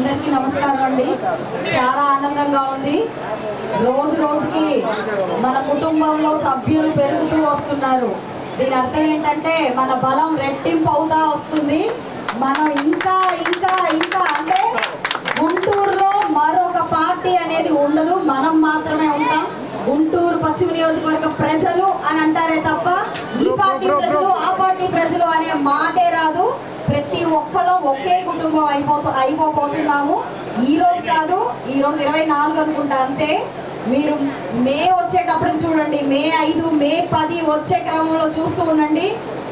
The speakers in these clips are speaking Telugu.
అందరికీ నమస్కారం అండి. చాలా ఆనందంగా ఉంది. రోజు రోజుకి మన కుటుంబంలో సభ్యులు పెరుగుతూ వస్తున్నారు. దీని అర్థం ఏంటంటే మన బలం రెట్టింపు అవుతా వస్తుంది. మనం ఇంకా ఇంకా ఇంకా అంటే గుంటూరులో మరొక పార్టీ అనేది ఉండదు, మనం మాత్రమే ఉంటాం. గుంటూరు పశ్చిమ నియోజకవర్గ ప్రజలు అని అంటారే తప్ప ఈ పార్టీ ప్రజలు ఆ పార్టీ ప్రజలు అనే మాటే రాదు. ప్రతి ఒక్కళ్ళం ఒకే కుటుంబం అయిపోతున్నాము. ఈ రోజు కాదు, ఈ రోజు 24 అనుకుంటా, అంతే. మీరు మే వచ్చేటప్పటికి చూడండి, మే 5, మే 10 వచ్చే క్రమంలో చూస్తూ ఉండండి.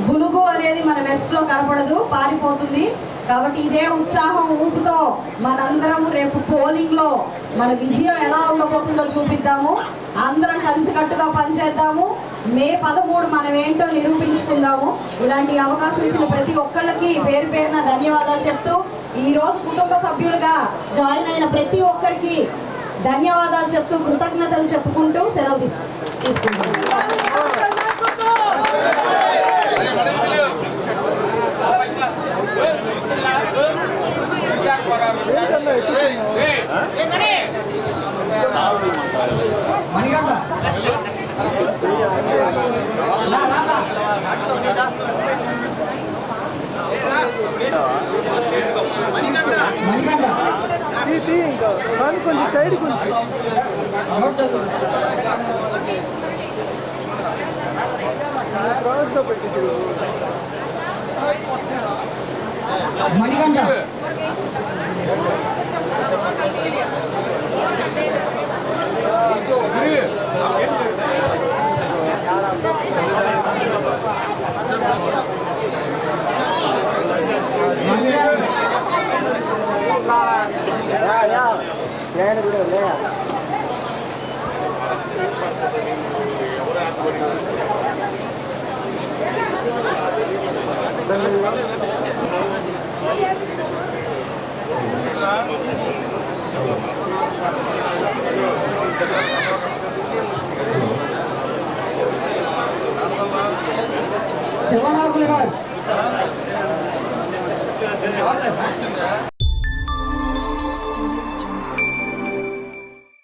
బులుగు అనేది మన వెస్ట్లో కనపడదు, పారిపోతుంది. కాబట్టి ఇదే ఉత్సాహం ఊపుతో మనందరము రేపు పోలింగ్లో మన విజయం ఎలా ఉండబోతుందో చూపిద్దాము. అందరం కలిసికట్టుగా పనిచేద్దాము. మే 13 మనం ఏంటో నిరూపించుకుందాము. ఇలాంటి అవకాశం ఇచ్చిన ప్రతి ఒక్కళ్ళకి పేరు పేరున ధన్యవాదాలు చెప్తూ, ఈరోజు కుటుంబ సభ్యులుగా జాయిన్ అయిన ప్రతి ఒక్కరికి ధన్యవాదాలు చెప్తూ, కృతజ్ఞతలు చెప్పుకుంటూ సెలవు తీసుకుంటాం. మణికంఠ కొంచెం సైడ్ కొంచెం మణికంఠ శివనాగులు గారు